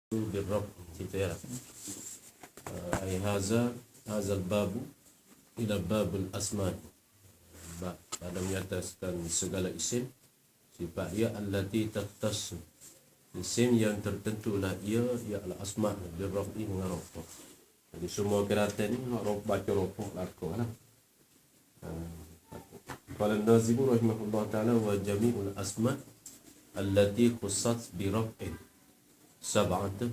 بالرب gitu ya. Ay hazal babu ila babul asma. Ada menyatakan segala isim sifat dia allati takhtassu. Isim yang tertentulah ia ialah asma birrafi dengan rafa. Jadi semua qira'at ni huruf baca rafa lakulah. Qala an-Nazim rahimahullah taala wa jami'ul asma allati khussat bi raf'in sab'atun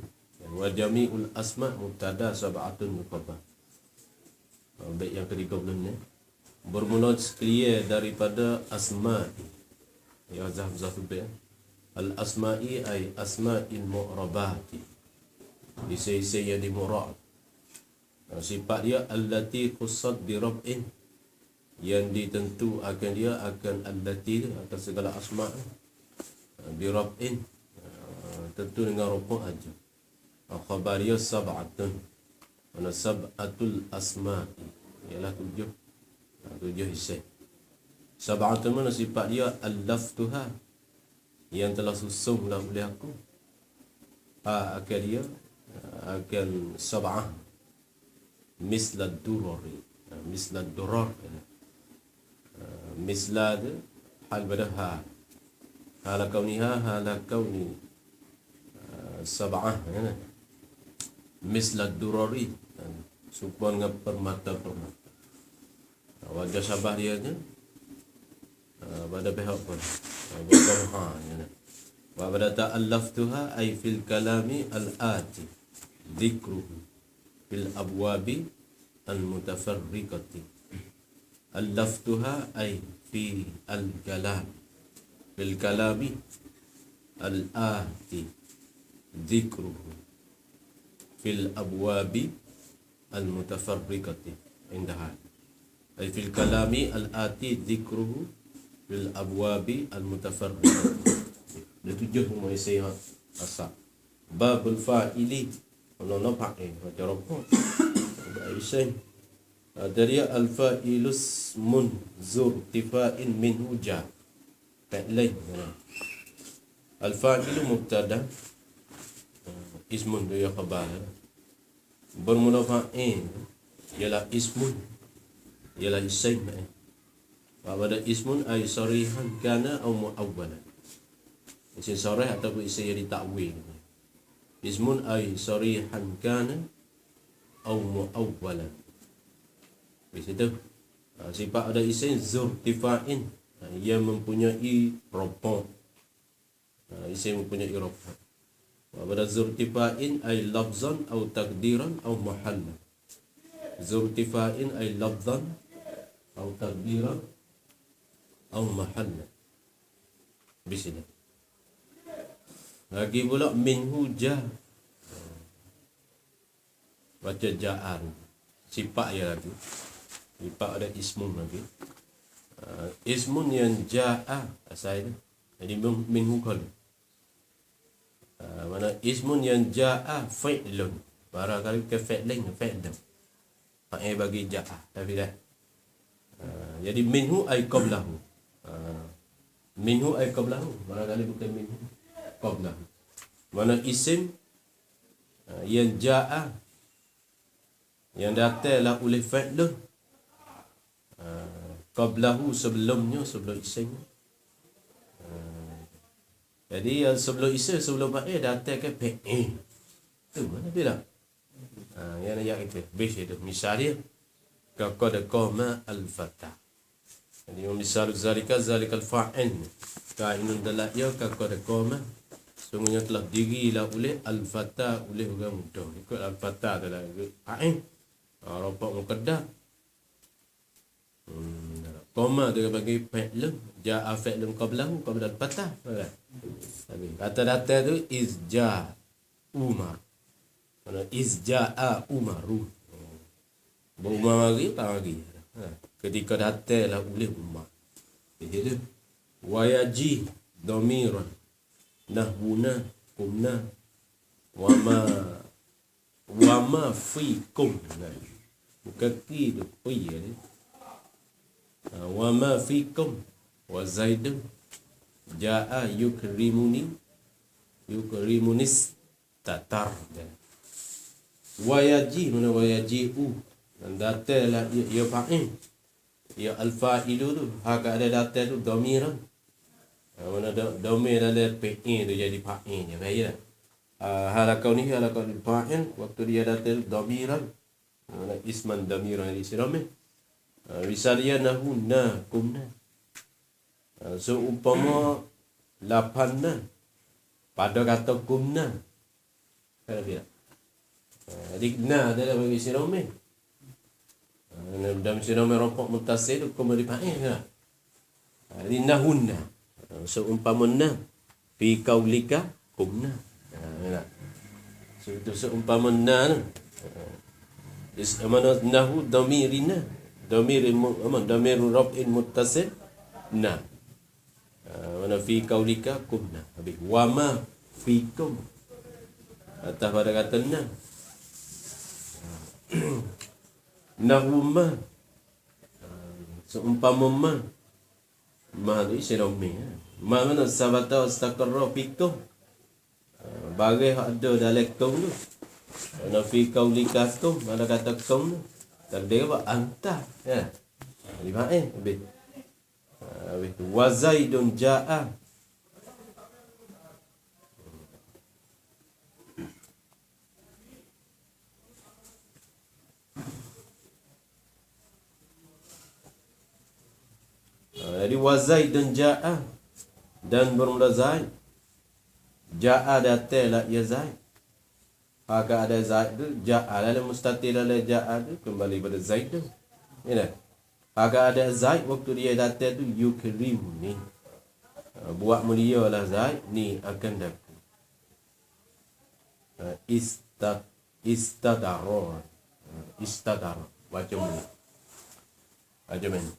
wa jami'ul asma mubtada sab'atun mukhaffaf. Baik yang ke-30 ni bermula clear daripada asma ya zahzah tu al asma'i ay asma'il mu'rabati isi yang di mu'rab. Sifat dia allati khussat bi raf'in yang ditentu akan dia akan allati akan segala asma' bi raf'in tentu dengan rafa' aja. Khabariyah sab'atun wa sab'atul asma'i ialah tujuh isim. Sab'atun mana sifat dia al-laftuha yang telah susunglah oleh aku akan dia akan sab'ah mislad durari mislad durar mislad hal badaha hala kauniha hala kauni sab'ah mislad durari supon dengan permata wajah sabah dia ni pada pihak pun berdomha wa pada ta'allaftuha ay fil kalami al-ati dhikruhu fil abwabi al-mutafarriqati. Allaftuha ay fi al-kalam fil kalami al-ati dhikruhu fil abwabi al-mutafarriqati indaha ay fil kalami al-ati dhikruhu fil abwabi al-mutafarriqati. Dia tujuh umur saya asal babul fa'ili Allah nampak macam rokok Aisyah dari al-fa'ilus mun zur tifa'in min huja fa'ilai al-fa'ilu mubtada ismun dia khabar bermula fa'il ialah ismun ialah isim pada ismun ay sarihan kana atau muawwalan isim sarih ataupun isim yang ditakwil. Ismun ay sarihan kana atau muawwalan. Begitu. Sifat ada isim zurtifa'in yang mempunyai rafa. Isim mempunyai rafa. Pada zurtifa'in ay lafzan atau takdiran atau mahallan. Zurtifa'in ay lafzan atau takdiran atau mahallan. Bismillah. Lagi pula minhu jah. Baca ja'an. Sifat ya lagi. Sifat ada ismun lagi. Ismun yang ja'a asal itu. Jadi minhu kali. Mana ismun yang ja'a fi'lun. Barangkali ke fi'lin fi'lun. Fa'il bagi ja'a. Tapi dah. Jadi minhu ay qablahu. Minhu ay qablahu. Barangkali bukan minhu. Qablahu. Mana isim yang ja'a yang datanglah oleh fa'il qablahu sebelum isim. Jadi yang sebelum isim sebelum fa'il datang ke fa'il. Tu mana bila? Yang ayat itu. Bis itu misalnya qad qama al-fatah. Jadi misal zalikal fa'il. Kainun dalam ia qad qama sungguhnya telah dirilah oleh al-fatah oleh orang muda. Ikut al-fatah adalah fa'il. Rafa' muqaddam. Qama dia bagi fi'l, ja'a fi'lun qablahu qabla al-fatah. Kata datang tu izja Umar. Mana izja'a Umaru. Umar mari pagi. Ketika datanglah oleh Umar. Jadi wayaji dhamiran nahbuna kumna wama fikum bukan fi tu fi ni wama fikum wa zaidun jaa yukrimunis istatar. Wayaji mana wayaji'u. Dan datal lah ia fa'il. Ya al-fa'ilu tu. Hak ada datal tu dhamir. Mana dhamir dalam fi'il tu jadi fa'il je. Baik tak? Halakau ni halakau fa'il. Waktu dia datal dhamiran. Isman dhamiran di siramih. Misalnya nahuna kumna. Seumpama lapanna pada kata kumna. Kalau tidak. Jadi na adalah bagi siramih. Dalam siramih rokok mutasil tu kum dipahami ke? Jadi nahuna. Seumpama na fi qaulika kumna. Itu seumpama na tu. Mana nahu dhamirina. Dhamir raf'in muttasil na. Mana fi qaulika kumna. Habis wama fikum. Atas pada kata na. Nahuma. Seumpama ma. Ma tu isyarami. Ma mana sabata astaqarra fikum. Bagai ada dalam kum tu. Mana fi qaulika kum. Mana kata kum tu. Terdiri apa? Anta. Ya. Lima habis. Habis tu. Wa Zaidun ja'a. Jadi wa Zaidun ja'a. Dan bermula Zaid. Ja'a datang ya Zaid. Haka ada Zaid tu, ja'a dalam mustatil dalam ja'a tu, kembali pada Zaid tu. Ya. Haka ada Zaid, waktu dia datang tu, yukrim ni. Buat mulia lah Zaid, ni akan dapat. Istadara. Macam ni. Macam ni.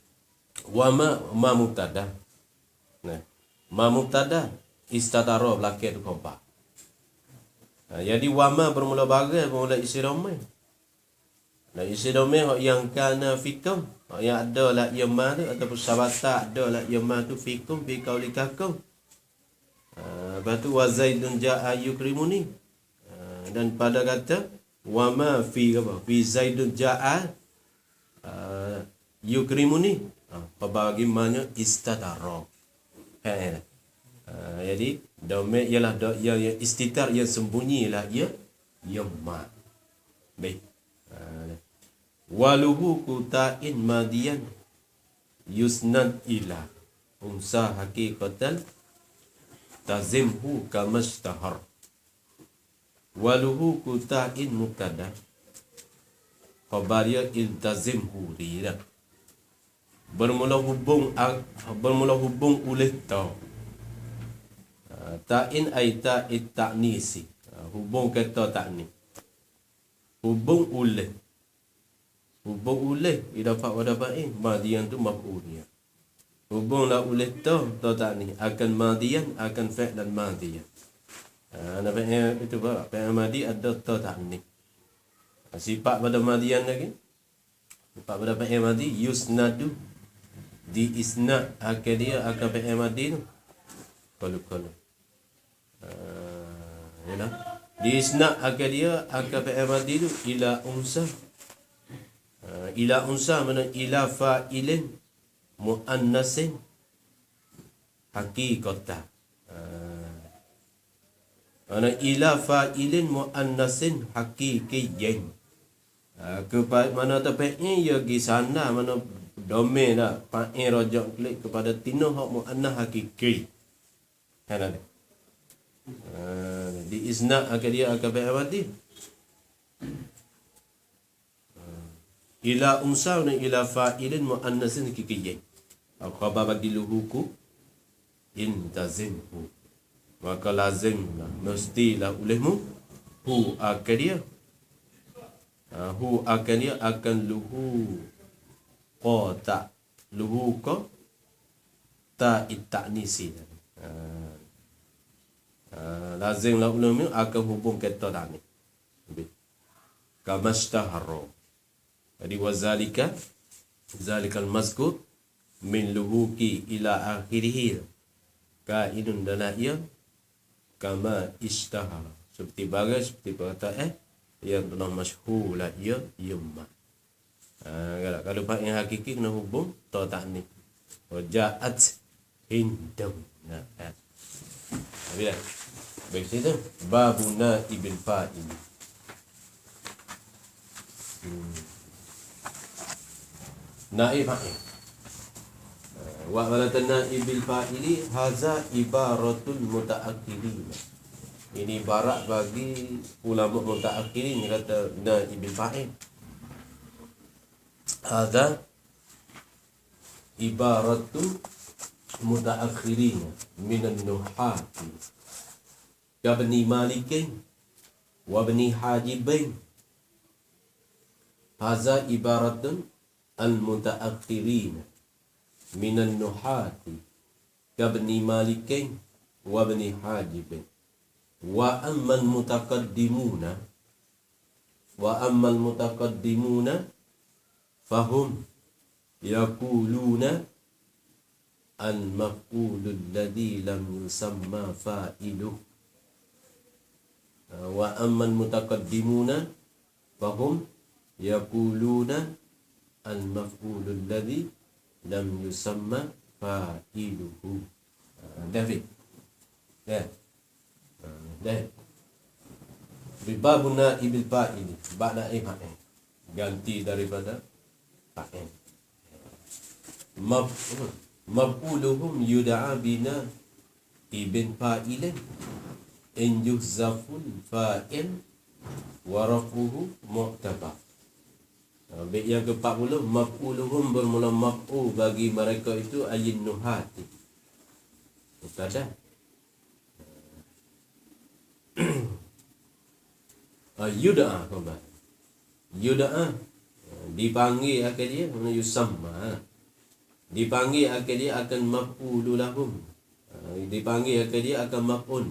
Wa ma mubtada. Nah. Ma mubtada, istadara belakang tu khabar. Jadi wama bermula bagai bermula isi domai. Nah isi domai yang kana fikum, yang ada la yama tu ataupun sabata ada la yama tu fikum fi qaulikakum. Batu wa Zaidun ja'a yukrimuni. Dan pada kata wama fi apa? Fi Zaidun ja'a yukrimuni. Bagaimana istadara. Jadi domain ialah yang istitar yang sembunyi ialah yang ma. Baik. Waluhu kutain madian yusnad ila unsa haqiqatan tazimhu kamashtahar. Waluhu kutain mubtada khabariyah iltazimhu rida. Bermula hubung oleh ta. Ta'in ay ta'id ta'nisi. Hubung kata ta'ni. Hubung oleh. Hubung oleh. Dapat wadapain. Madian tu maf'ulnya. Hubung lah oleh ta ta'ni. Akan madian, akan fi'lan madian. Nampak itu apa? Fi'lan madi ada ta ta'ni. Sifat pada madian lagi. Sifat pada fi'lan madi. Yusnadu. Di isnad. Akan dia akan fi'lan madi tu. Kalau. Yalah. Di isnad akan dia akan fi'il madi tu ila unsa. Ila unsa mana ila fa'ilin muannasin haqiqatan. Mana ila fa'ilin muannasin haqiqiyyin. Kepada mana tepatnya ia pergi sana mana domain dah fa'il rajak klik kepada tino hak muannas haqiqi. Kan ada. Di isnad akan dia akan berarti ila unsa dan ila fa'ilin muannasin haqiqiyyin. Khabar badiluhu intazimhu. Maka lazimlah mestilah olehmu hu akan dia. Hu akan dia akan luhu qata luhu qa ta ittanisi. Lazimlah ulama akan hubung kata tadi. Kamastahara. Jadi wazalika zalikal mazkur min luhuki ila akhirih. Kainun dalaia kama istahara. seperti bagai seperti perkataan yang telah masyhur lah ya yumma. Kalau fa'il hakiki kena hubung ta ta'ni. Ja'at hindun. Nah, habis dah. Baik situ babuna ibil fa'il. Naib fa'il. Wa balatana ibil fa'ili haza ibaratul mutaakhirin. Ini ibarat bagi ulama mutaakhirin kata naibil fa'il. Haza ibaratul mutaakhirin minan nuhati kabni malikin wa bni hajibain. Haza ibaratun al mutaakhirin minan nuhati kabni malikin wa bni hajibain. Wa ammal mutaqaddimuna fahum yaquluna al maf'ulul ladzi lam yusamma fa'iluh. Wa ammal mutaqaddimuna fahum yaquluna al maf'ulul ladzi lam yusamma fa'iluhu. David. Ya. Dah. Babuna ibil fa'il. Ba'da fa'il. Ganti daripada fa'il. Maf'uluhum yud'a bina ibn fa'ilin in yuhzaful fa'il wa rafuhu mu'tabar. Baik yang ke-40, maf'uluhum bermula maf'ul bagi mereka itu ayin nuhati. Mubtada. Yud'a khabar. Yud'a dipanggil akan dia mana yusamma. Dipanggil akan dia akan maf'ulu lahum. Dipanggil akan dia akan maf'ul.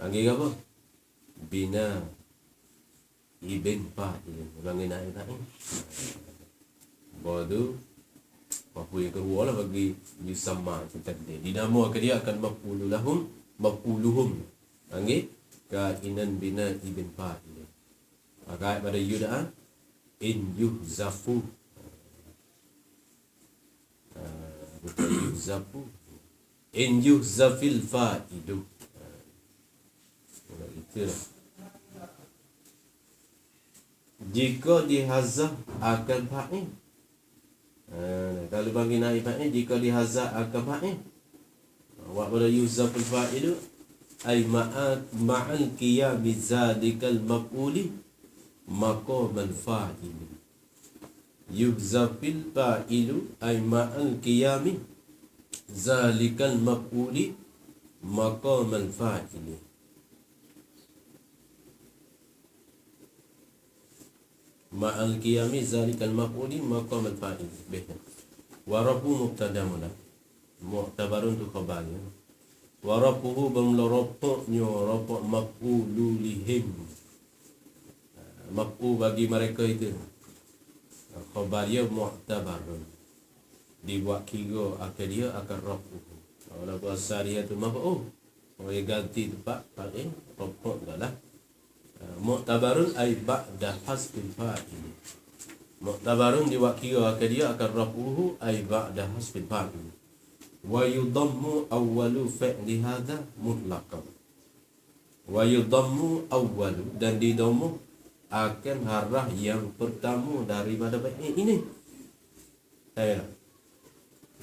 Panggil apa? Bina ibn fa'il. Panggil naib fa'il. Bodoh maf'ul yang kedua lah bagi yusamma kita tadi. Dinamakan dia akan maf'ulu lahum, maf'uluhum. Panggil kainan bina ibn fa'il. Maka pada yud'a in yuhzafu. Bukan yuhzafu. In yuhzafil fa'idu. Itulah. Jika dihazaf akan fa'il. Kalau bagi naib fa'il, jika dihazaf akan fa'il. Wa pada yuhzafil fa'idu ay ma'al qiyami zalikal maf'uli maqamal fa'il. Yuhzafil fa'ilu ay ma'al qiyami zalikal maf'uli maqamal fa'il. Ma'al qiyami zalikal maf'uli maqamal fa'il. Baik. Wa rafu mubtada mula. Mu'tabarun tu khabarnya. Wa rafuhu bermula rafa'nya rafa' maf'ulu lihim. Maf'ul bagi mereka itu. Khabar dia mu'tabarun. Dibuat kira akan dia akan rafu'u. Kalau bahasa dia tu maf'ul. Kalau dia ganti tempat fa'il, rafa' adalah mu'tabarun ay ba'da hasbil fa'il. Mu'tabarun dibuat kira akan dia akan rafu'u ay ba'da hasbil fa'il. Wa yudammu awwalu fi'li hadha mutlaqan. Wa yudammu awwalu dan didammu akan harah yang pertama daripada fi'il ini. Saya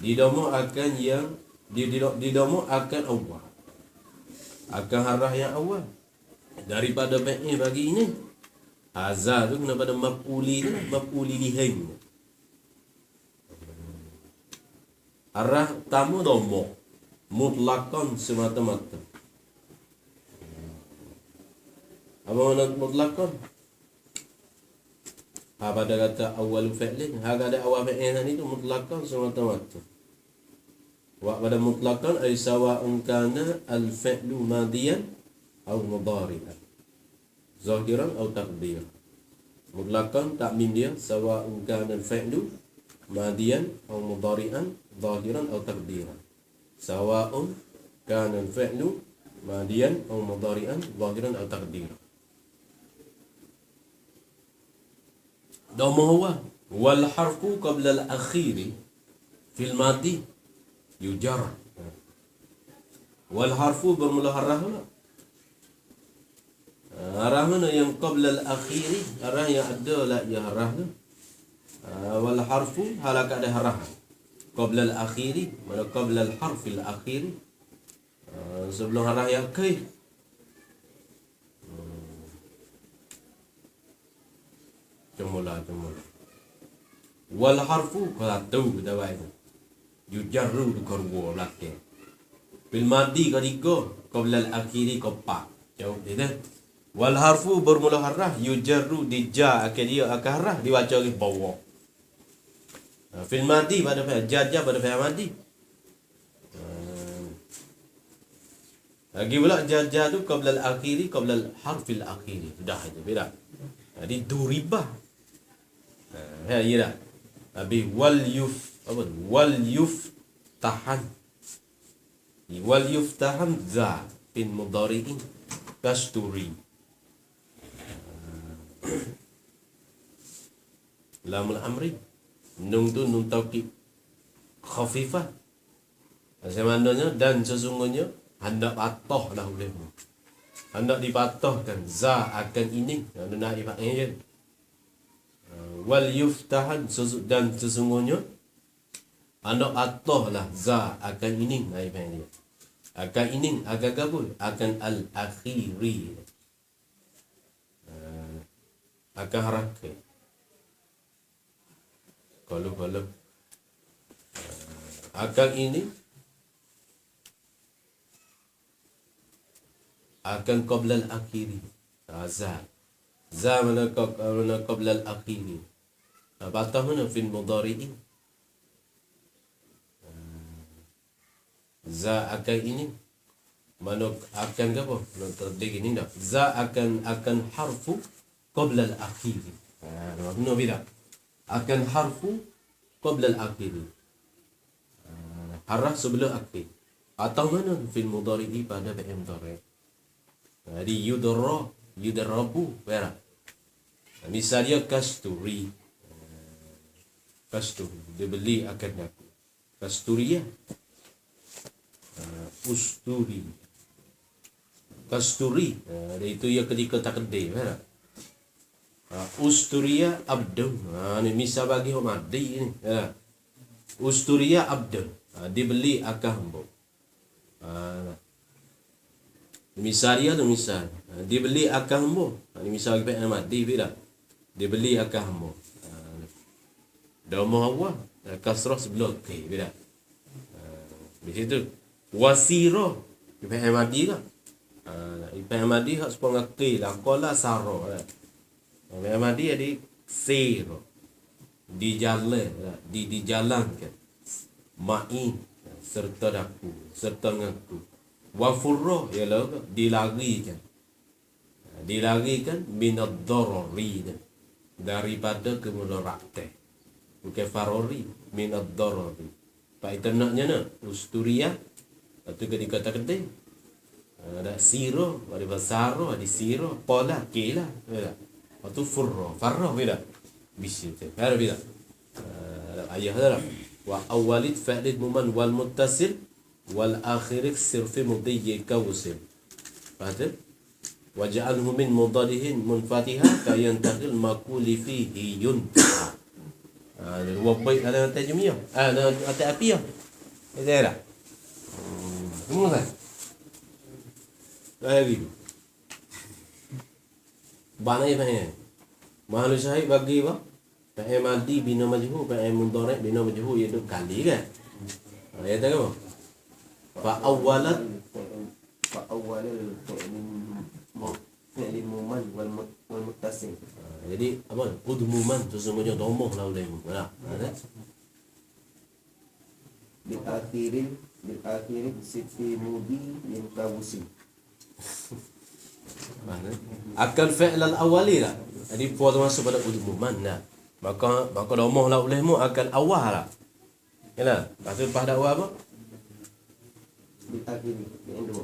didammu akan yang didammu akan awal. Akan harah yang awal daripada fi'il bagi ini. Hazar tu kena pada maf'uli tu, maf'uli lihim. Arah tamu domo mutlakon semata-mata. Apa makna mutlakon? Pada kata awal fi'lin, ada awal fi'lin itu mutlakon semata-mata. Wa pada mutlakon ay sawa'un kana al-fi'lu madiyan aw mudhari'an. Zahiran atau taqdir. Mutlakon takmim dia sawa'un kana al-fi'lu madiyan aw mudhari'an zahiran atau taqdiran. Sawa'un kana al-fi'lu madian atau mudhari'an zahiran atau taqdir. Dhamma huwa wal harfu qabla al akhiri fil madi yujar. Wal harfu bermula harah pula. Harah mana yang qabla al akhiri, harah yang ada lah ya harah tu. Wal harfu halaka ada harah. Qabla al akhiri, mana qabla al harfil akhiri. Sebelum harah yang akhir. Cemula. Wal harfu qalatu dawai. Yujarru korwo lakke. Bil madi ketiga qabla al akhiri qapa. Jauh dia. Wal harfu bermula harah yujarru dija dia akan harah dibaca ke bawah. Fil madi pada fi'il jaja pada fi'il madi. Lagi pula jaja tu qabla al akhiri qabla al harfil akhiri. Sudah itu beda. Jadi duribah. Ya iya. Habis wal yuftahan. Wal yuftahan za bin mudhari'in kasturi. Lamul amri nun tu nun taukid khafifah. Sebenarnya dan sesungguhnya hendak patah dah olehmu. Hendak dipatahkan za akan ini nak dipakai. Wal yuftahan dan sesungguhnya hendak patah lah za akan ini nak dipakai. Akan ini akan kabul akan al akhiri. Akan harakat. Kalau akan ini akan qabla al-akhiri. Za mana qabla al-akhiri. Patah mana fil mudhari'in. Za akan ini mana akan apa? Nak terdik ini tak? Za akan harfu qabla al-akhiri. Mana beda? Akan harfu qabla al-akhiri. Harah sebelum akhir. Atau mana fil mudhari'i pada fi'il mudhari'. Jadi yudrabu berak. Misalnya kasturi. Kasturi dibeli akan aku. Kasturia. Usturi. Kasturi. Itu yang ketika takdir berak. Usturia abdun. Ni misal bagi madi ni. Usturia abdun. Dibeli akan hamba. Misal dia tu misal. Dibeli akan hamba. Ni misal bagi fi'il madi bila. Dibeli akan hamba. Dhamma awal kasrah sebelum ke bila. Di situ wasira fi'il madi lah. Fi'il madi hak sepengah ke lah qala sara. Fi'il madi ada sir. Dijalankan. Ma'in serta daku serta ngaku. Wa furra ialah dilarikan minad darari daripada kemudaratan. Bukan farori minad darari. Pak itu naknya nak usturia atau ketika takdir ada siro ada basaro ada siro pola kela atau furra farra bila bisa tu ada bila ayah dah wa awalid fa'lid muman wal muttasil wal akhirik sirfi mudiyyi kawsil. Faham? Waj'alhu min mudadihin munfatiha kayantahil maquli fihi yun. Dua baik ada tajmiyah. Ada apiyah. Itu dah. Semua kan? Lagi. Banai faham. Mahal syahid bagi apa? Fa'il madi bina majhul, fa'il mudhari' bina majhul itu kali kan? Ya tahu apa? Fa'awwalat fi'il muman wal muttasil. Jadi apa? Udmuman sesungguhnya domoh lah ulemu. Mana? Bil akhirin sifi mudi min kawusi. Mana? Akan fi'il al-awwali lah. Jadi puas masuk pada udmuman lah. Maka domoh lah ulemu akan awal lah. Yalah. Lepas tu pada awal apa? بالآخر عنده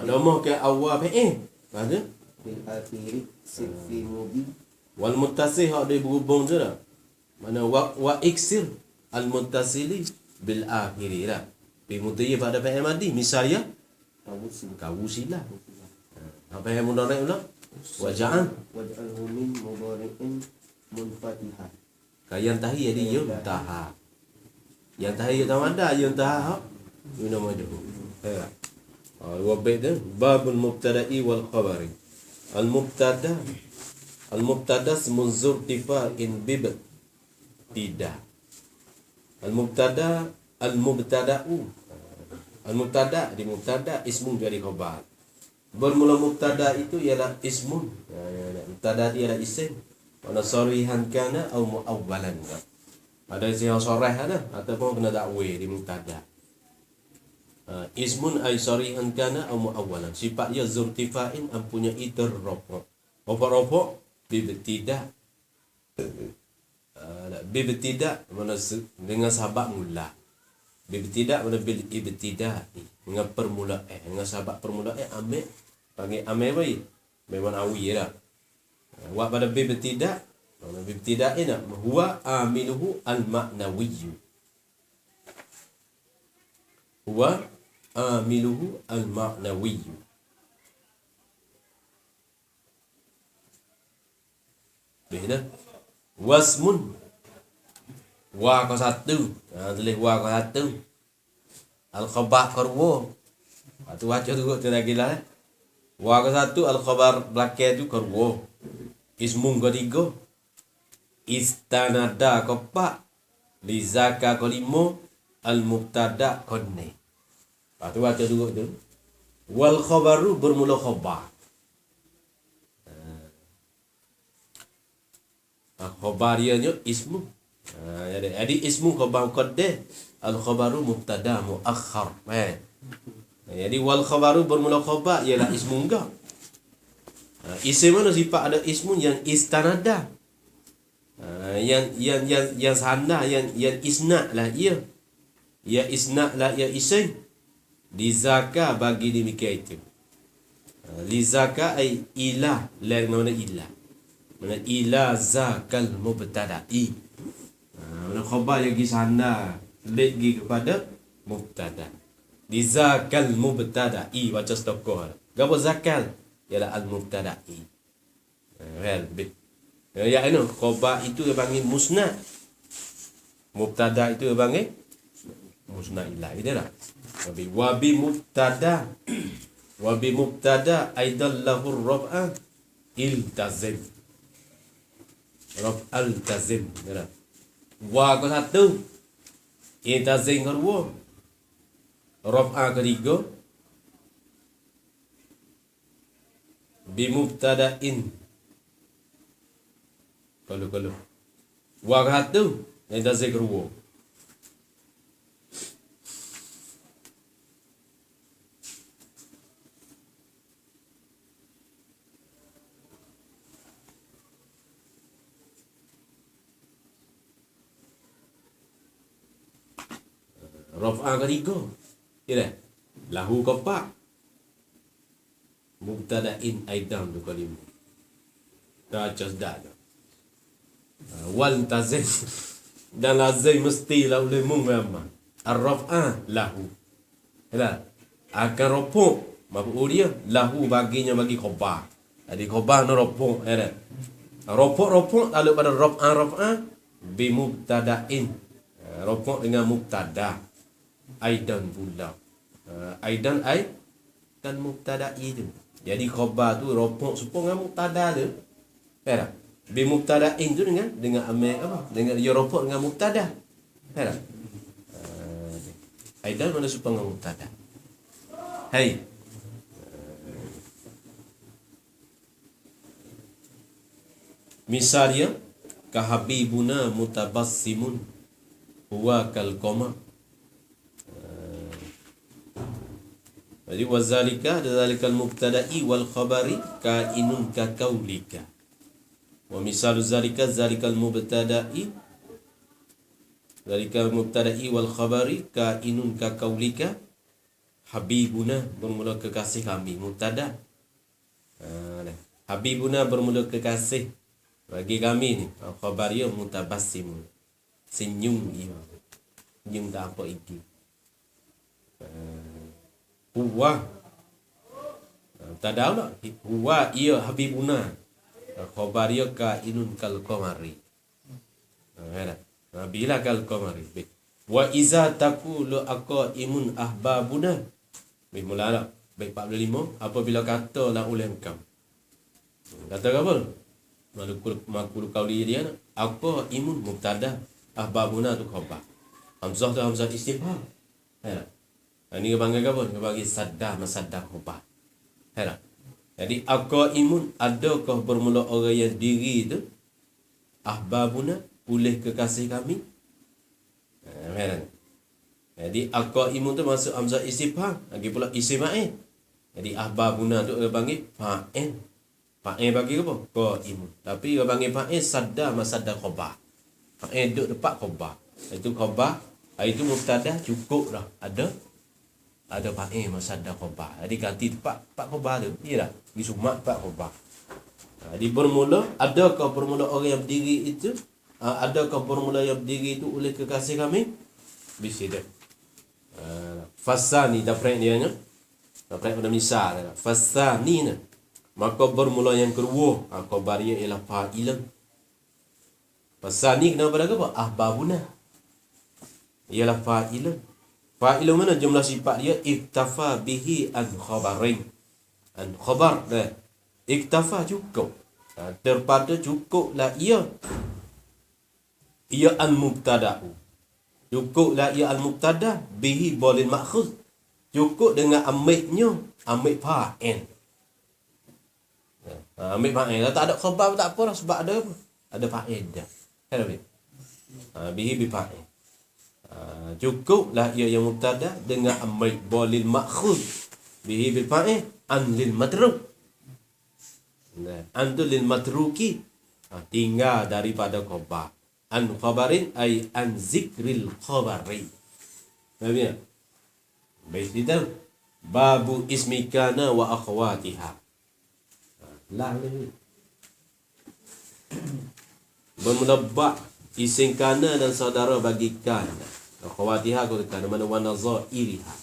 Nama ke awal fi'il. Ada? بالآخر في ماضي Wal muttasil hak dia berhubung tu dah. Mana wa iksir al muttasili bil akhiri lah. Bi mudhi pada fi'il madi. Misalnya توصل kawusilah. Apa yang mudhari pula? Waja'an. واجعله من مضارع منفتحا Yang tahi jadi yuntaha. Yang tahi tamada yuntaha hak guna majhul. Ya. Wa ba'da babul mubtada'i wal khabari. Al-mubtada ismun zurtifa'in bibtida. Al-mubtada di mubtada ismun jadi khabar. Bermula mubtada itu ialah ismun. Mubtada dia ialah isim. Mana sarihan kana atau muawwalan. Ada yang sarih ada ataupun kena dakwi di mubtada. Ismun ay sarihan kana atau muawwalan. Sifat dia zurtifa'in mempunyai terrofa. Rofa-rofa bibtida. Bibtida mana dengan sebab mula. Bibtida mana bil ibtida dengan permulaan. Dengan sebab permulaan amil panggil amil baik. Memang awi lah. Wa pada bibtida mana bibtida ina huwa amiluhu al-ma'nawiyyu. Huwa amiluhu al-ma'nawiyyu. Beda. Wasmun. Wa kau satu. Tulis wa kau satu. Al-khabar karwa. Tu baca tu tu lagi lah. Wa kau satu al-khabar belakang tu karwa. Ismun ketiga. Istanada kau empat. Lizaka kau lima. Al-mubtada kau enam. Tu baca tu tu. Wal khabaru bermula khabar. Khabarianya ismu. Jadi ismu khabar muqaddam, al khabaru mubtada muakhar. Jadi wal khabaru bermula khabar ialah ismu enggak. Isim mana sifat ada ismu yang istanada. Yang sana yang isnad lah ia. Ya isnad lah ya isim. Lizaka bagi demikian itu. Lizaka ay ilah, lain mana ilah. Mana ila zakal mubtada'i. Mana khabar yang pergi sana lagi kepada mubtada. Di zakal mubtada'i baca stokoh. Gapo zakal ialah al mubtada'i. Ya ini khabar itu dia panggil musnad. Mubtada itu dia panggil musnad ilah. Itulah. Wa bi mubtada aidan lahu rab'a iltazim. Rab al-tazim. Wa ke satu. Iltazim ke dua. Rab ketiga. Bimubtada'in. Kalau. Wa ke satu. Iltazim ke dua. Raf'a ketiga. Ya. Lahu keempat. Mubtada'in aidan tu kalimah. Dah dah. Wal tazim dan lazim mestilah oleh mengama. Ar-raf'a lahu. Ya. Akan rafu' maf'ul dia lahu baginya bagi khabar. Jadi khabar no rafu' ya. Rafu' lalu pada raf'a bi mubtada'in. Rafu' dengan mubtada'. Aidan pula. Aidan dan mubtada'i tu. Jadi khabar tu ropok supaya dengan mubtada tu. Faham? Bi mubtada'in tu dengan amil apa? Dengan dia ropok dengan mubtada. Faham? Aidan mana supaya dengan mubtada. Hai. Misalnya kahabibuna mutabassimun huwa kal qamar. Jadi wazalika dzalikal mubtada'i wal khabari kainun ka qaulika. Wa misalu zalika zalikal mubtada'i wal khabari kainun ka qaulika habibuna bermula kekasih kami, mubtada. Habibuna bermula kekasih bagi kami ni. Khabar dia mutabassim. Senyum dia. Senyum tak apa iki. Huwa. Tak ada lah. Huwa ia habibuna. Khabar dia kainun kal qamari. Bila kal qamari. Wa iza taqulu aqaimun ahbabuna. Mula lah. Baik 45. Apabila katalah oleh engkau. Kata apa? Makul kauli dia nak. Aqaimun mubtada. Ahbabuna tu khabar. Hamzah tu hamzah istifham. Ini dia panggil apa? Dia panggil saddah masaddah khabar. Jadi aqaimun, adakah bermula orang yang diri tu ahbabuna, oleh kekasih kami. Jadi aqaimun tu masuk hamzah istifham, lagi pula isim ma'in. Jadi ahbabuna tu dia panggil fa'il. Fa'il bagi apa? Qaimun. Tapi dia panggil fa'il saddah masaddah khabar. Fa'il duduk depan khabar. Itu khabar, itu mubtada cukup dah. Ada fa'il masaddah khabar. Jadi ganti tempat khabar tu. Iyalah. Di sumat tempat khabar. Jadi bermula, adakah bermula orang yang berdiri itu? Adakah bermula yang berdiri itu oleh kekasih kami? Bisa dah. Fasani dapat dia nya. Dapat pada misal. Fasani na. Maka bermula yang kedua, khabar dia ialah fa'ilan. Fasani kenapa dah apa? Ahbabuna. Ialah fa'ilan. Fa'ilan mana jumlah sifat dia? Iktafa bihi an khabarain. An khabar dah. Iktafa cukup. Terpada cukuplah ia. Ia an mubtada'u. Cukuplah ia al mubtada bihi boleh makhuz. Cukup dengan amiknya, amik fa'il. Amik fa'il. Tak ada khabar tak apa lah sebab ada apa? Ada fa'il dah. Bihi bi fa'il. Cukuplah ia yang mubtada dengan amik boleh makhuz. Bihi bil fa'il an lil matruk. An lil matruki. Tinggal daripada khabar. An khabarin ay an zikril khabari. Faham tak? Baik kita babu ismikana wa akhwatiha. Lah ni. Bermula ba isim kana dan saudara bagi kana. Akhwatiha ko kana mana wa nazairiha.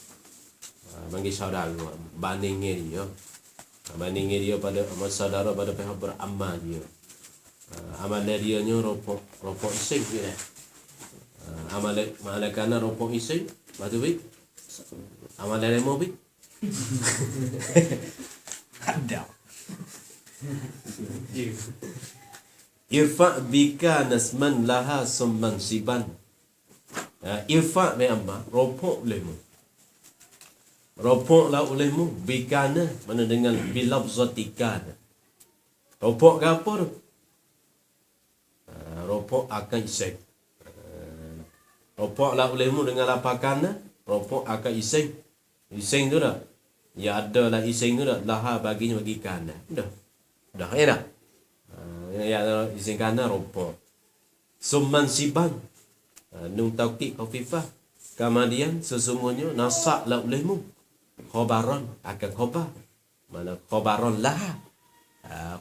Bagi saudara bandingnya dia. Bandingnya dia pada saudara pada pihak beramal dia. Amal dia nya rokok isim dia. Amal kana rokok isim, batu baik. Amal dia mau baik. Ada. Irfa bika nasman laha summan siban. Irfa me amma rokok lemu. Rokoklah olehmu bikana mana dengan bilabzatikana. Rokok ke apa tu? Ropok akan iseng. Ropoklah olehmu dengan lapakana, ropok akan iseng. Iseng tu dah. Ya ada lah iseng tu dah. Laha baginya bagi kana. Dah. Dah ya dah. Ya iseng kana ropok. Summan siban. Nun taukid khafifah. Kemudian sesungguhnya nasaklah olehmu. Khabaran akan khabar. Mana khabaran laha.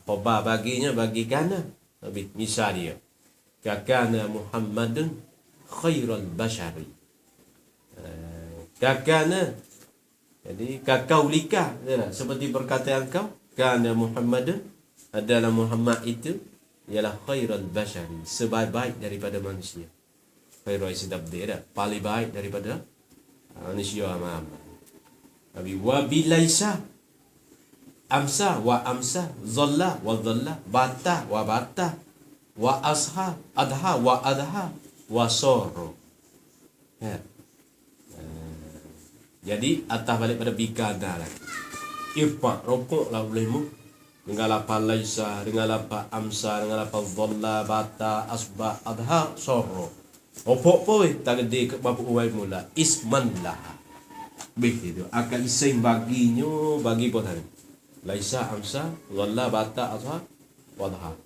Khabar baginya bagi kana. Misal dia. Kakana Muhammadun khairul bashari. Kakana. Jadi kakaulika. Seperti perkataan kau. Kana Muhammadun. Adalah Muhammad itu. Ialah khairul bashari. Sebaik-baik daripada manusia. Khairul isidab dia. Paling baik daripada manusia amal. Nabi wa bilaisa. Amsa wa amsa. Zalla wa zalla. Bata wa bata. Wa asha, adha wa adha, wa soro. Jadi atas balik pada bikada lah. Irfa rokoklah olehmu dengan lapar laisa, dengan lapar amsa, dengan lapar dhalla, bata, asba, adha, soro. Opok pun tak gede ke bapa uai mula. Isman lah. Begitu akan iseng baginya bagi potan. Laisa amsa, dhalla, bata, asha, wadha.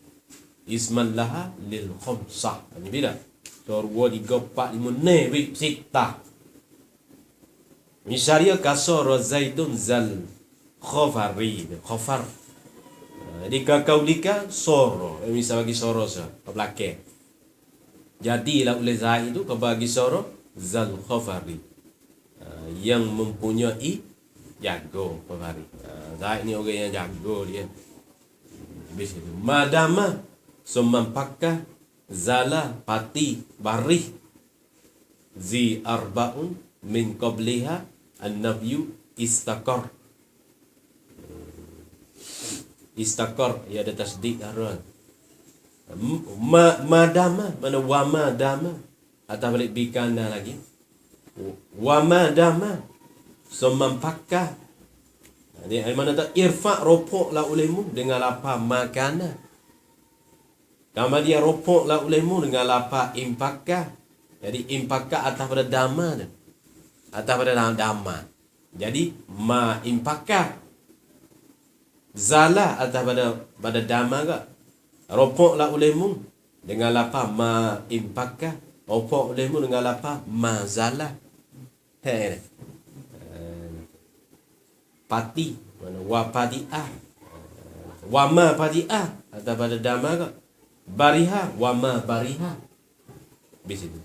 Isman laha lil khamsah. Ini bila? So, 2, 3, 4, 5, 6, 6. Misalnya kasara Zaidun zal khafari. Khafar. Jadi kakaulika soro. Misal bagi soro sah. Belakang. Jadilah oleh Zaid itu kau bagi soro zal khafari. Yang mempunyai jago khafari. Zaid ni orang yang jago dia. Habis itu. Madama semampakah zala pati barih zi arba'un min qabliha an-nabyu istakor. Istakor ia ada tasdid arah. Madama mana wama dama atau balik bikana lagi. Wama dama semampakah. Ini mana tak irfa ropok lah olehmu dengan lapa makana. Kamu dia ropok lah olehmu dengan lapa impakah. Jadi impakah atas pada dama ni. Atas pada dama. Jadi ma impakah. Zala atas pada dama ke. Ropok lah olehmu dengan lapa ma impakah. Ropok olehmu dengan lapa ma zala. Hei. Pati mana wa padiah. Wama padiah atas pada dama ke. Bariha wama bariha. Bis itu.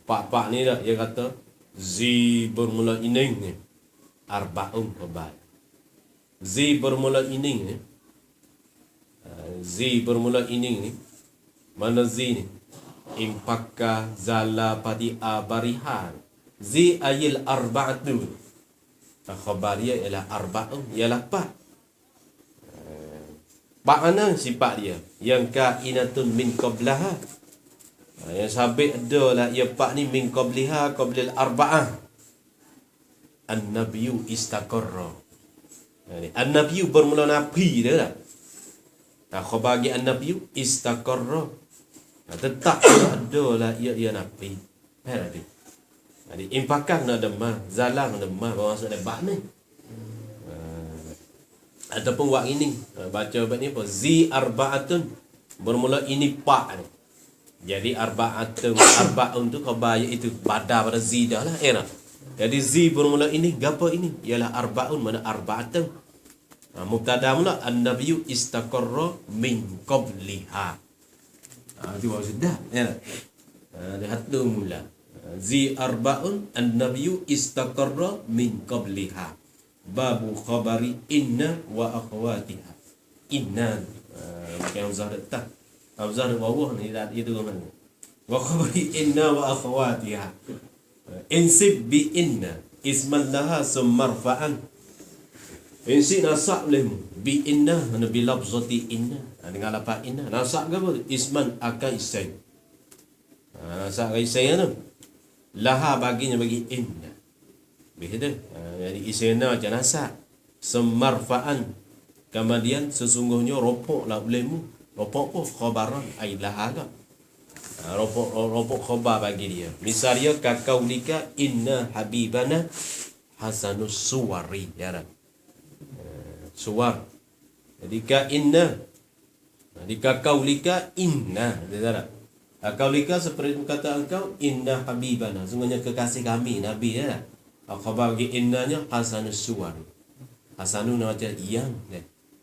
Pak ni dah dia kata zi bermula ining ni arba'un qabal. Zi bermula ining ni zi bermula ining ni mana zi ni impakka zala padi abarihan zi ayil arba'atu. Khabariyah ialah arba'un ialah pak. Pak mana sifat dia yang kainatun min qablaha. Yang sabit adalah ia pak ni min qabliha qablil arba'ah. An-nabiyyu istaqarra. An-nabiyyu bermula nabi dia lah. Khabar bagi an-nabiyyu istaqarra. Tetap adalah ia nabi. Berarti. Jadi impakan nak demah, zalam nak demah bermaksud ada bak ni. Ataupun wak ini baca bab ni apa? Zi arba'atun bermula ini pak ni. Jadi arba'un tu khabar itu pada pada zi dah lah era. Jadi zi bermula ini gapo ini ialah arba'un mana arba'atun. Mubtada mula an-nabiyyu istaqarra min qabliha. Itu maksud dah ya. Dia hatu mula. Zi arba'un an-nabiyyu istaqarra min qabliha. Babu khabari inna wa akhawatiha. Inna bukan Zahra tak. Zahra bawah ni itu mana? Wa khabari inna wa akhawatiha. Insib bi inna isman laha summarfa'an. Insib nasab lemu bi inna mana bi lafzati inna. Dengan lafaz inna nasab ke apa? Isman akan isai. Nasab ke isai tu. Laha baginya bagi inna. Begitu. Jadi isena macam nasab. Semarfa'an. Kemudian sesungguhnya ropoklah olehmu. Ropok pun khabaran ai laha ke. Ropok khabar bagi dia. Misalnya kakaulika inna habibana hasanus suwari. Ya kan? Suwar. Jadi ka inna. Jadi kakaulika inna. Dia tak? Kaulika seperti kata engkau inna habibana. Sungguhnya kekasih kami Nabi ya tak? Khabar bagi innanya hasanus suwar. Hasanu macam yang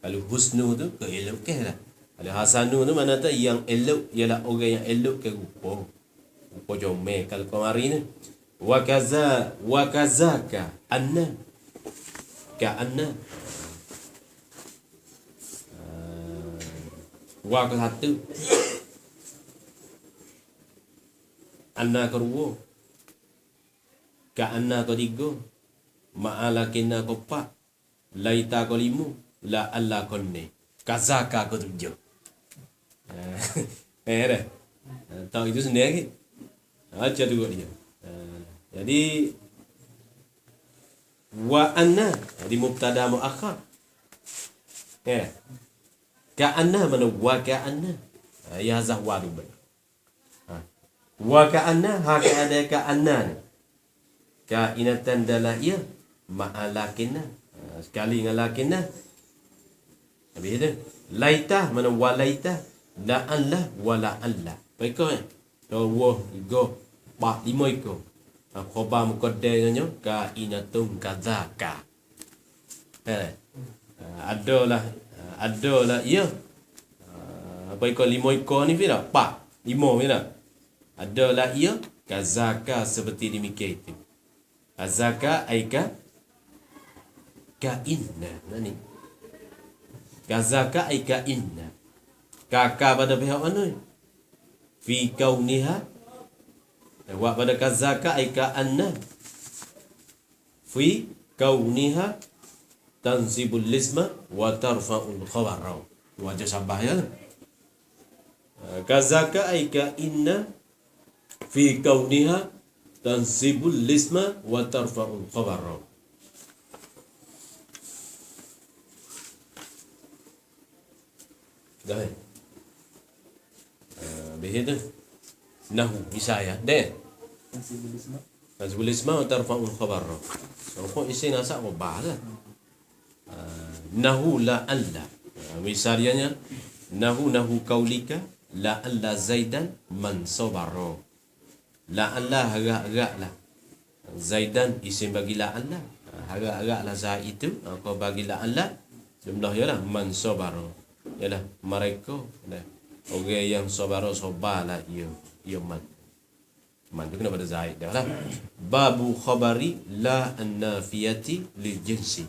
kalau husnu tu keelokan lah. Kalau hasanu tu mana tu yang elok ialah orang yang elok ke rupa. Rupa comel kalau kemari ni. Wa kazaka anna ka anna. Wa ke satu. Anna kedua. Ka anna ketiga. Ma'ala kena keempat. Laita kelima. La alla konne. Kazaka ketujuh. Dah. Tahu itu sendiri. Aja tu dia. Jadi wa anna jadi mubtada muakhar. Ka anna mana wa ka anna. Ya zahwa tu. Wa ka anna haka ada ka anna. Kainatan dalaya ma'alakinna. Sekali dengan lakinna. Habis tu. Laita mana walaita. La'alla wa la'alla. Baiklah. Dua, tiga, empat, lima ikut. Khabar muqaddarnya kainatun kadzaka. Adalah ia. Apa ikut 5 ekor ni bila? 5 bila? Adalah ia kadzaka seperti demikian itu. Kadzaka aika kainna. Ni. Kadzaka aika inna. Kakak pada pihak mana? Fi kauniha. Wa pada kadzaka aika anna. Fi kauniha tansibul lisma wa tarfa'ul khabar. Wajah sabah ya. Kadzaka aika inna fi kauniha tansibul lisma wa tarfa'ul khabar. Dah. Begitu. Nahu misaya deh. Tansibul lisma wa tarfa'ul khabar. So isi nasa obala. Nahu la alla. Misalnya nahu kaulika la alla zaidan man sabara. La alla agak-agak lah. Zaidan isim bagi la alla. Agak-agak lah zaid itu kau bagi la alla. Jumlah ialah man sabara. Ialah mereka orang yang sabar-sabarlah ia man. Man tu kena pada zaid dah lah. Babu khabari la an-nafiyati lil jinsi.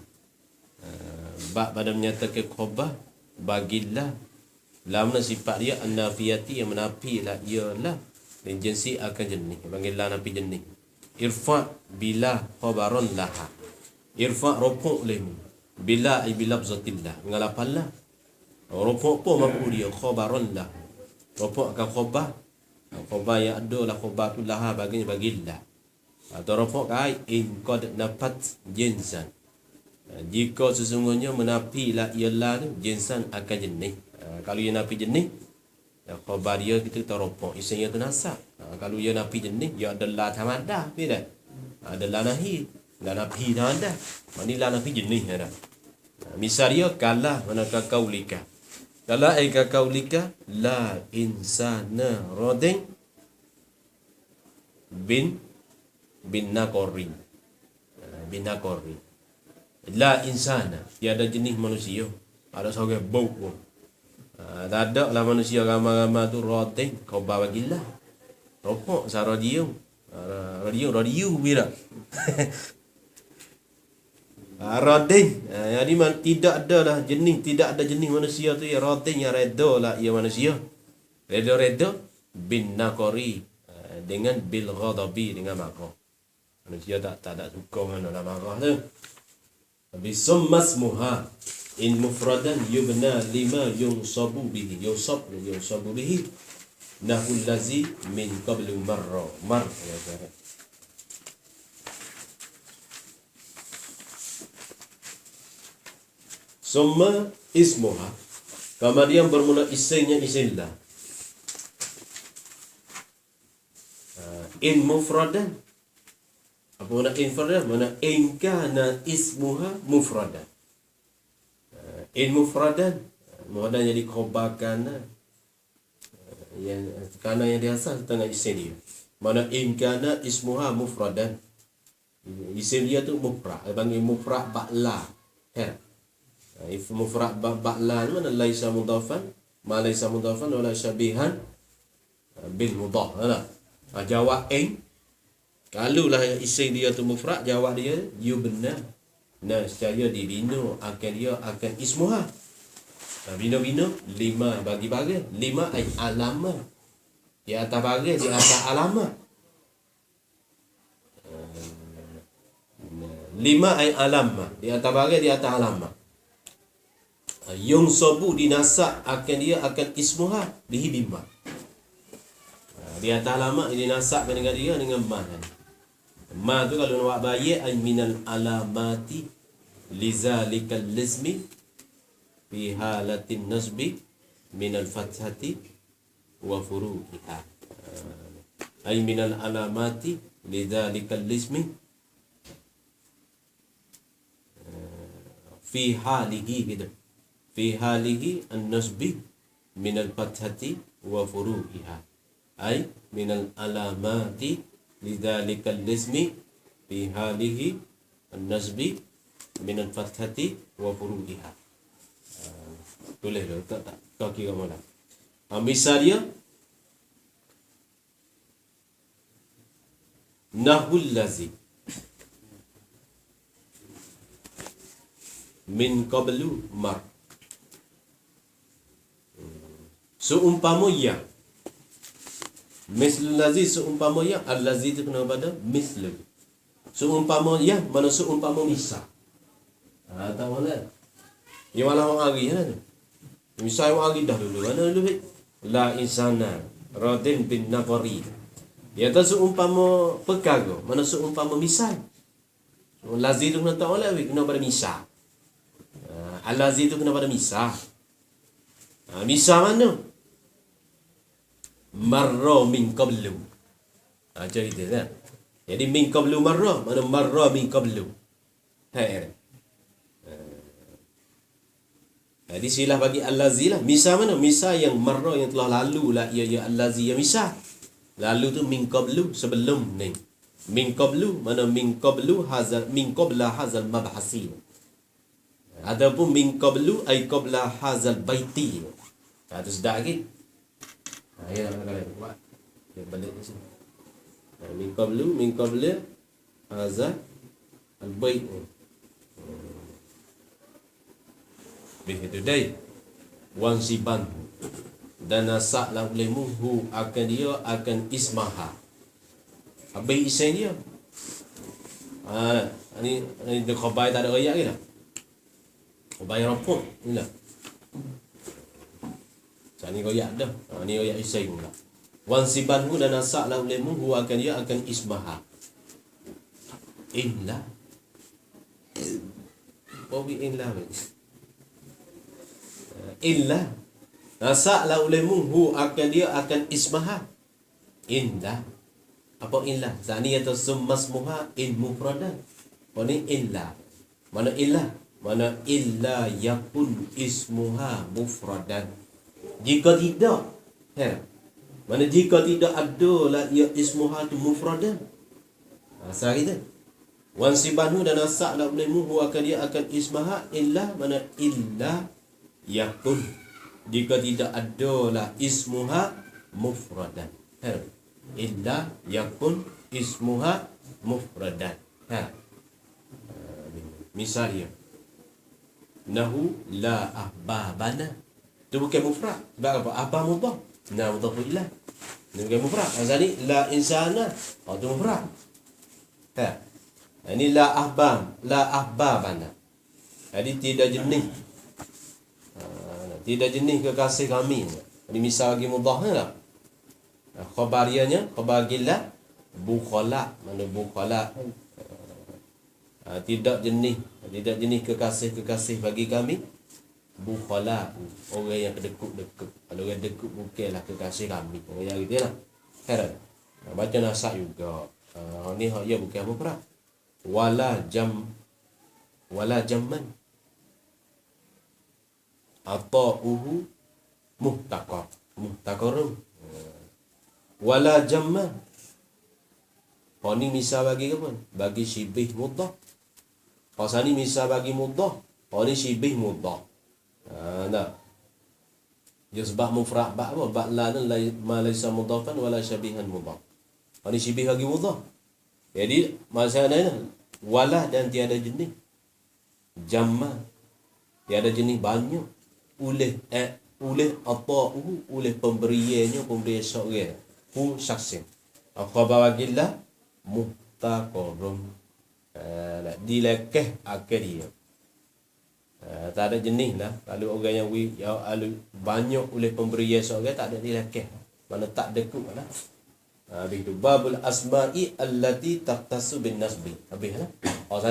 Bab pada menyatakan khabar bagilah lamna sifat dia an-nafiyati yang menafi lah ialah lil jinsi akan jenis. Panggil la nafi jenis. Irfa bila khabaron laha. Irfa rupuk lemu. Bila ay bilabzatillah. Mengalapallah. Rupuk pun mampu dia khabaron lah. Rupuk akan khabar. Khabar yang ada lah khabar tu laha bagilah. Atau rupuk kai in qad nafat jinsan. Jika sesungguhnya menafi lah ialah tu jinsan akan jenis. Kalau ia nafi jenis khabar dia kita terupuk isinya tu nasab. Kalau ia nafi jenis dia adalah tamada tidak. Adalah nahi. La nafi tamada. Manilah nafi jenis ada. Misal dia kalah manakah kaulika. Kala aika kaulika la insana rodin bin nakori. La insana tiada jenis manusia. Ada seorang bau pun. Tak ada lah manusia ramai-ramai tu rodin kau bawa gila. Rokok sa radio. Radio bila. Radin. Jadi tidak ada lah jenis, tidak ada jenis manusia tu ya radin yang reda lah ia manusia. Reda bin nakori dengan bil ghadabi dengan marah. Manusia tak ada suka dengan nak marah tu. Bisum masmuha in mufradan yubna lima yunsabu bihi nahul lazi min qablu mar ya kata. Summa ismuha. Kemudian bermula isimnya isimlah. In mufradan. Apa makna infradan? Mana in kana ismuha mufradan. In mufradan. Mufradan jadi khabar kana. Yang kana yang diasal tengah isim dia. Mana in kana ismuha mufradan. Isim dia tu mufrad. Panggil mufrad ba'la. Mufrad ba'la ni mana laisa mudhafan, ma laisa mudhafan wala syabihan bil mudhaf. Jawab in. Kalau lah isim dia tu mufrad, jawab dia yubna. Nah, secara dibina akan dia akan ismuha. Bina-bina 5 bagi bagian. 5 ay alama. Di atas bagian, di atas alama. 5 ay alama. Di atas bagian, di atas alama. Yung sobu dinasab akan dia akan ismuha bihi bimma. Di atas alama ini nasab dengan dia dengan ma. Ma tu kalau nak bayi ay minal alamati lizalikal lismi fi halatin nasbi minal fathati wa furu'iha. Ay minal alamati lizalikal lismi fi halihi gitu. Fi halihi an-nasbi minal fathati wa furu'iha. Ay minal alamati lidzalikal ismi fi halihi an-nasbi min al-fathati wa furu'iha. Tulis dah tak kau kira mana. Misal dia nahul lazi min qablu mar. Seumpama yang mislu lazi, seumpama yang al-lazi itu kena pada mislu. Seumpama yang mana seumpama misal. Tak mana. Yang mana orang hari kan? Misal orang hari dah dulu. Mana dulu? La insana radin bin nafari. Dia tak seumpama perkara. Mana seumpama misal. Lazi itu kena tahu lah. Kena pada misal. Al-lazi itu kena pada misal. Misal mana? Marra min qablu. Macam itu kan. Jadi min qablu marra. Mana marra min qablu. Hai. Jadi silah bagi al-lazi lah. Misal mana? Misal yang marra yang telah lalu lah. Ia al-lazi yang misal. Lalu tu min qablu sebelum ni. Min qablu mana min qablu hazal min qabla hazal mabhasi. Adapun min qablu ay qabla hazal baiti. Tu sedap lagi. Ya nak kalian buat. Dia balik di sini. Min qabla hazal al-bait. Begitu dai. Wan siban dan nasak lah olehmu hu akan dia akan ismaha. Habis isen dia. Ni dia khabar tak ada ayat ke dah. Khabar rampung ni lah. Ni ayat dah. Ni ayat isen pula. Wan siban hu dan nasak lah olehmu hu akan dia akan ismaha. Illa. Bagi illa. Illa nasaklah olehmu hu akan dia akan ismaha. Illa. Apa illa? Sani atau summasmuha in mufradan. Apa ni illa? Mana illa? Mana illa yakun ismuha mufradan. Jika tidak, mana jika tidak ada lah ia ismuha tu mufradan. Asal kita. Wan sibanu dan nasaklah olehmu hu akan dia akan ismaha illa mana illa yakun jika tidak adalah ismuha mufradan. Illa yakun ismuha mufradan. Misalnya nahu la ahbabana. Itu bukan mufrad. Sebab apa? Ahbab mudhaf. Nah mudhaf ilah. Ini bukan mufrad. Azali la insana. Itu mufrad. Ini la ahbabana. Jadi tidak jenis. Tidak jenis kekasih kami. Ini misal lagi mudhaf lah. Khabarianya, khabar gila bukhala. Mana bukhala? Tidak jenis kekasih bagi kami. Bukhala, orang yang kedekut-dekut. Kalau orang dekut bukanlah kekasih kami. Orang yang gitu lah. Heran. Baca nasak juga. Ni ya bukan mufrad. Wala jamman. Ata'uhu muhtaqarun. Wala jamma. Ni misal bagi apa? Bagi syibih mudhaf. Pasal ni misal bagi mudhaf. Ni syibih mudhaf. Nah. Dia sebab mufrad ba apa? Ba la ma laysa mudhafan wala syabihan mudhaf. Ni syibih bagi mudhaf. Jadi masalahnya wala dan tiada jenis. Jamma tiada jenis banyak. Oleh ata'uhu oleh pemberiannya seorang hu syaksin. Khabar bagillah muhtaqarun. Dilekeh akal dia. Tak ada jenis lah. Kalau orang yang banyak oleh pemberian seorang tak ada dilekeh. Mana tak dekut lah. Habis tu babul asma'i allati taqtasu bin nasbi. Habis lah.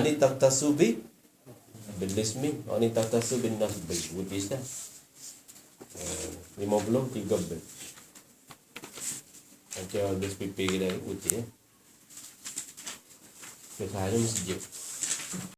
Ni taqtasu bil ismi. Ni taqtasu bin nasbi. Wutis dah. 53 bit. Macam habis pipi kita wutis. Kesahanya mesti je.